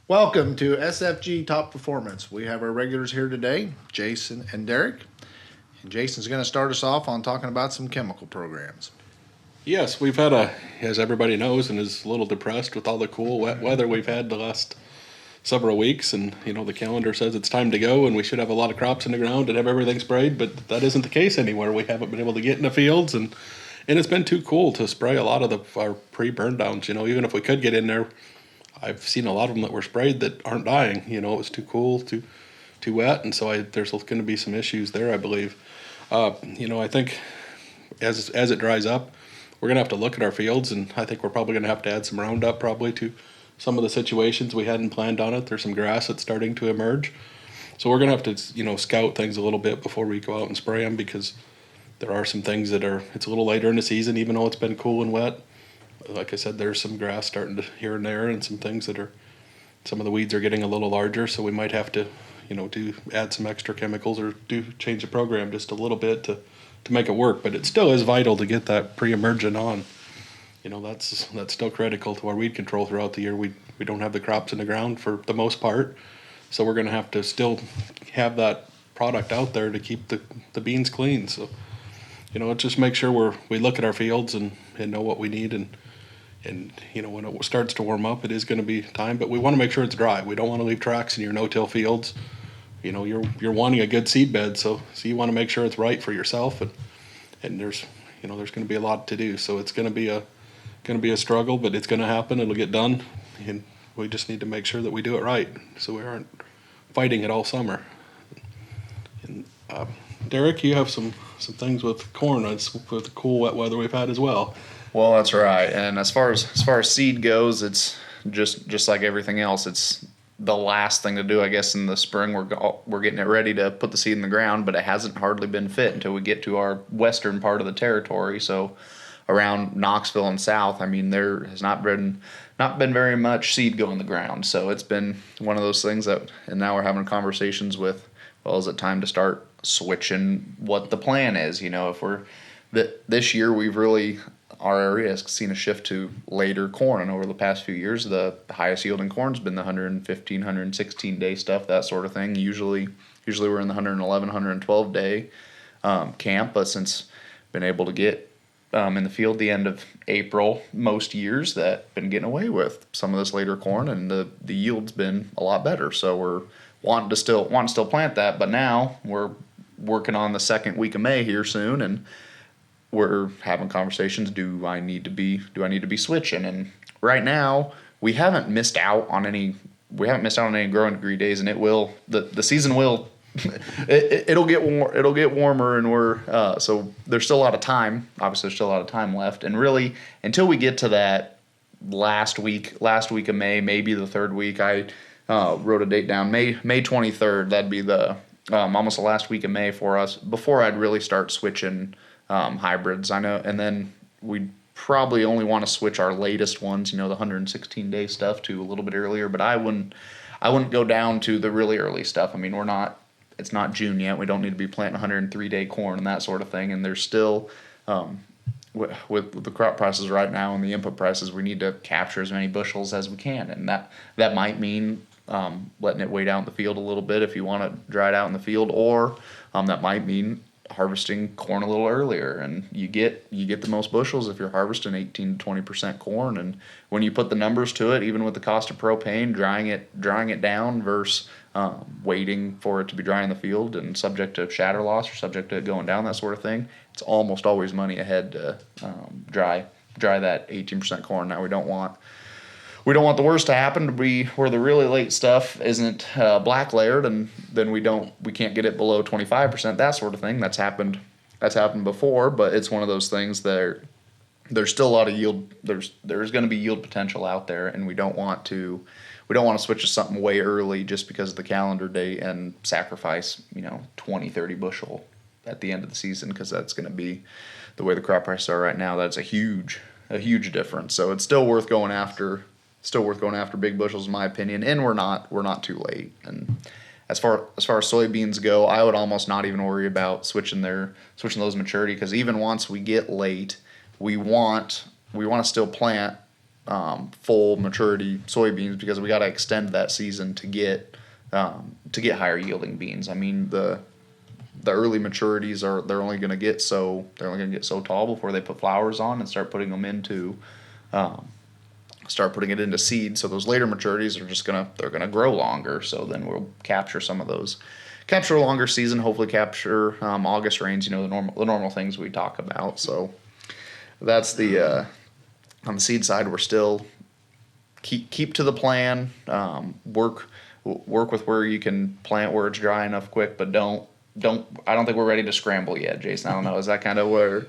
Welcome to SFG Top Performance. We have our regulars here today, Jason and Derek. And Jason's going to start us off on talking about some chemical programs. Yes, we've as everybody knows, and is a little depressed with all the cool, wet weather we've had the last several weeks. And, the calendar says it's time to go and we should have a lot of crops in the ground and have everything sprayed, but that isn't the case anywhere. We haven't been able to get in the fields, and it's been too cool to spray a lot of our pre-burn downs. Even if we could get in there, I've seen a lot of them that were sprayed that aren't dying. It was too cool, too wet, and so there's going to be some issues there, I believe. I think as it dries up, we're going to have to look at our fields, and I think we're probably going to have to add some Roundup probably to some of the situations we hadn't planned on it. There's some grass that's starting to emerge. So we're going to have to, scout things a little bit before we go out and spray them, because there are some things it's a little later in the season, even though it's been cool and wet. Like I said, there's some grass starting to here and there, and some things some of the weeds are getting a little larger, so we might have to, add some extra chemicals or change the program just a little bit to make it work. But it still is vital to get that pre-emergent on. That's still critical to our weed control throughout the year. We don't have the crops in the ground for the most part, so we're going to have to still have that product out there to keep the beans clean. So, just make sure we look at our fields and know what we need, and when it starts to warm up, it is going to be time, but we want to make sure it's dry. We don't want to leave tracks in your no-till fields. You're wanting a good seed bed, so you want to make sure it's right for yourself, and there's going to be a lot to do. So it's going to be a struggle, but it's going to happen. It'll get done, and we just need to make sure that we do it right, so we aren't fighting it all summer. And Derek, you have some things with corn with the cool wet weather we've had as well. Well, that's right. And as far as seed goes, it's just like everything else. It's the last thing to do, I guess. In the spring, we're getting it ready to put the seed in the ground, but it hasn't hardly been fit until we get to our western part of the territory. So around Knoxville and south, I mean, there has not been very much seed go in the ground. So it's been one of those things and now we're having conversations with, well, is it time to start switching what the plan is? If this year we've really, our area has seen a shift to later corn, and over the past few years, the highest yielding corn's been the 115, 116 day stuff, that sort of thing. Usually we're in the 111, 112 day camp, but since been able to get in the field the end of April, most years that been getting away with some of this later corn, and the yield's been a lot better. So we're wanting to still plant that, but now we're working on the second week of May here soon, and we're having conversations. Do I need to be switching? And right now we haven't missed out on any growing degree days, and the season will it'll get warmer, and we're so there's still a lot of time. Obviously there's still a lot of time left, and really until we get to that last week of May, maybe the third week. I wrote a date down, May 23rd. That'd be the almost the last week of May for us before I'd really start switching hybrids. I know, and then we'd probably only want to switch our latest ones, the 116 day stuff, to a little bit earlier. But I wouldn't go down to the really early stuff. I mean, it's not June yet. We don't need to be planting 103 day corn and that sort of thing. And there's still with the crop prices right now and the input prices, we need to capture as many bushels as we can, and that might mean letting it wait out in the field a little bit if you want to dry it out in the field, or that might mean harvesting corn a little earlier, and you get the most bushels if you're harvesting 18 to 20% corn. And when you put the numbers to it, even with the cost of propane, drying it down versus waiting for it to be dry in the field and subject to shatter loss or subject to it going down, that sort of thing, it's almost always money ahead to dry that 18% corn. Now we don't want the worst to happen, to be where the really late stuff isn't black layered, and then we can't get it below 25%, that sort of thing. That's happened before, but it's one of those things that there's still a lot of yield. There's going to be yield potential out there, and we don't want to switch to something way early just because of the calendar date and sacrifice 20, 30 bushel at the end of the season, because that's going to be the way the crop prices are right now. That's a huge difference. So it's still worth going after big bushels, in my opinion, and we're not too late. And as far as soybeans go, I would almost not even worry about switching those maturity, because even once we get late, we want to still plant full maturity soybeans because we got to extend that season to get higher yielding beans. I mean the early maturities they're only going to get so tall before they put flowers on and start putting it into seed. So those later maturities are they're gonna grow longer. So then we'll capture a longer season. Hopefully capture August rains. The normal things we talk about. So that's the on the seed side. We're still keep to the plan. Work with where you can plant where it's dry enough quick, but don't. I don't think we're ready to scramble yet, Jason. I don't know. Is that kind of where?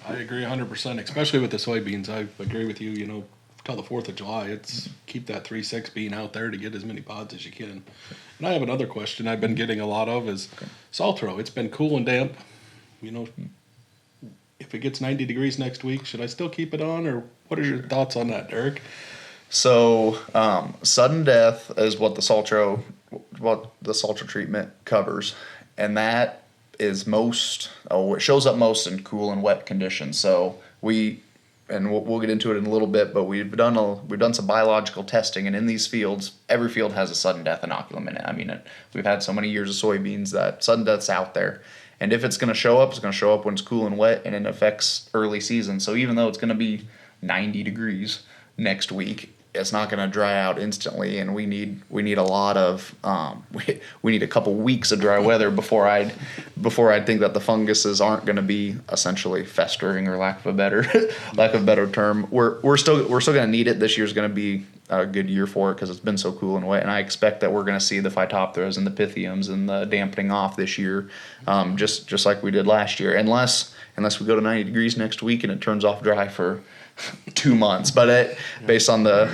I agree 100%, especially with the soybeans. I agree with you. Till the 4th of July, it's keep that 3-6 bean out there to get as many pods as you can. And I have another question I've been getting a lot of is Saltro. It's been cool and damp. If it gets 90 degrees next week, should I still keep it on, or what are your thoughts on that, Derek? So sudden death is what the Saltro treatment covers, and that is it shows up most in cool and wet conditions. So we'll get into it in a little bit, but we've done some biological testing, and in these fields, every field has a sudden death inoculum in it. I mean, we've had so many years of soybeans that sudden death's out there. And if it's going to show up, it's going to show up when it's cool and wet, and it affects early season. So even though it's going to be 90 degrees next week, it's not going to dry out instantly, and we need a lot of we need a couple weeks of dry weather before I'd think that the funguses aren't going to be essentially festering, or lack of a better term. We're still going to need it. This year's going to be a good year for it because it's been so cool and wet, and I expect that we're going to see the phytophthora and the pythiums and the dampening off this year, just like we did last year, unless we go to 90 degrees next week and it turns off dry for 2 months. But based on the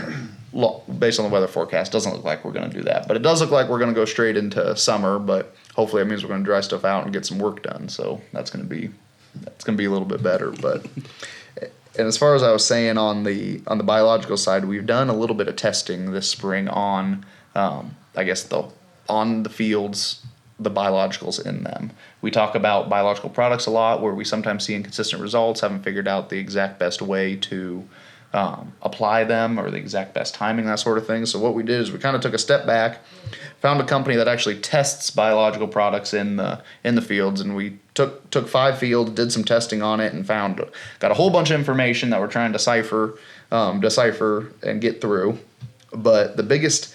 weather forecast, doesn't look like we're going to do that. But it does look like we're going to go straight into summer. But hopefully that means we're going to dry stuff out and get some work done. So that's going to be a little bit better. But and as far as I was saying on the biological side, we've done a little bit of testing this spring on on the fields, the biologicals in them. We talk about biological products a lot, where we sometimes see inconsistent results, haven't figured out the exact best way to apply them or the exact best timing, that sort of thing. So what we did is we kind of took a step back, found a company that actually tests biological products in the fields, and we took 5 fields, did some testing on it, and got a whole bunch of information that we're trying to decipher and get through. But the biggest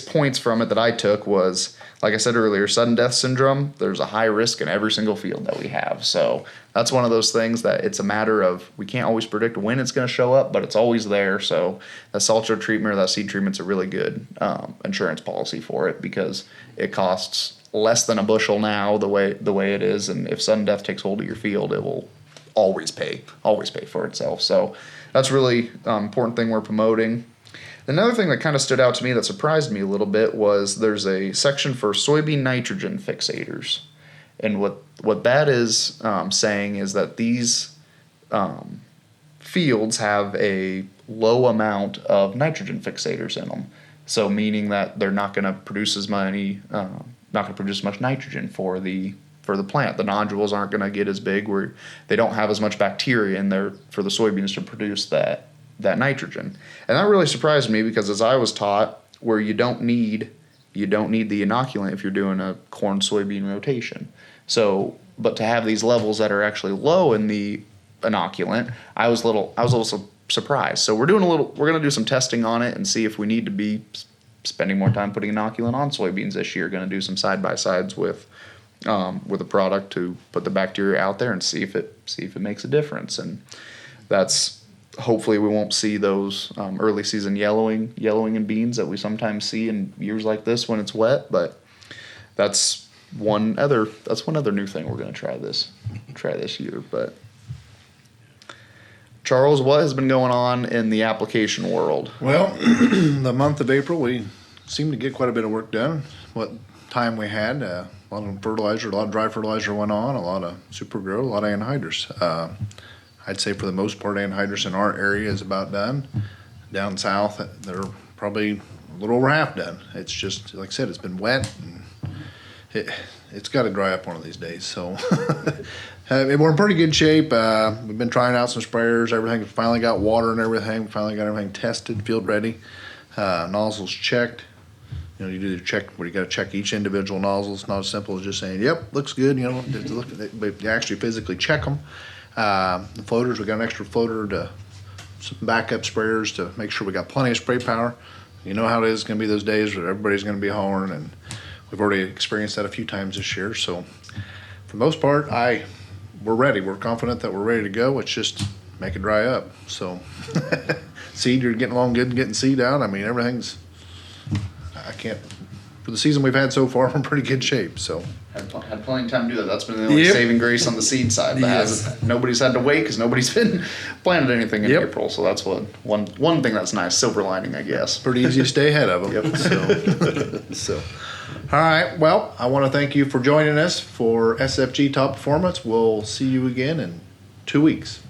points from it that I took was, like I said earlier, sudden death syndrome. There's a high risk in every single field that we have. So that's one of those things that it's a matter of, we can't always predict when it's going to show up, but it's always there. So that Saltro treatment or that seed treatment's a really good insurance policy for it, because it costs less than a bushel now the way it is. And if sudden death takes hold of your field, it will always pay for itself. So that's really important thing we're promoting. Another thing that kind of stood out to me that surprised me a little bit was there's a section for soybean nitrogen fixators. And what that is saying is that these fields have a low amount of nitrogen fixators in them. So meaning that they're not going to produce as much nitrogen for the plant. The nodules aren't going to get as big, where they don't have as much bacteria in there for the soybeans to produce that nitrogen. And that really surprised me, because as I was taught, where you don't need the inoculant if you're doing a corn soybean rotation. So, but to have these levels that are actually low in the inoculant, I was a little surprised. So we're going to do some testing on it and see if we need to be spending more time putting inoculant on soybeans this year. Going to do some side by sides with a product to put the bacteria out there and see if it makes a difference. And that's, hopefully we won't see those early season yellowing in beans that we sometimes see in years like this when it's wet. But that's one other new thing we're going to try this year. But Charles, what has been going on in the application world? Well, the month of April, we seemed to get quite a bit of work done. What time we had, a lot of fertilizer, a lot of dry fertilizer went on, a lot of super grow, a lot of anhydrous. I'd say for the most part, anhydrous in our area is about done. Down south, they're probably a little over half done. It's just, like I said, it's been wet, and it's got to dry up one of these days. So We're in pretty good shape. We've been trying out some sprayers. Everything finally got water and everything. We finally got everything tested, field ready. Nozzles checked. You know, you do the check where you got to check each individual nozzle. It's not as simple as just saying, "Yep, looks good." You know, to look at it, but you actually physically check them. The floaters, we got an extra floater to some backup sprayers to make sure we got plenty of spray power. You know how it is going to be those days where everybody's going to be hollering, and we've already experienced that a few times this year. So, for the most part, we're ready. We're confident that we're ready to go. It's just make it dry up. So, seed, you're getting along good and getting seed out. I mean, everything's. For the season we've had so far, we're in pretty good shape. So. Had plenty of time to do that. That's been the only saving grace on the seed side. That nobody's had to wait because nobody's been planted anything in April. So that's one thing that's nice. Silver lining, I guess. Pretty easy to stay ahead of them. Yep. So, all right. Well, I want to thank you for joining us for SFG Top Performance. We'll see you again in 2 weeks.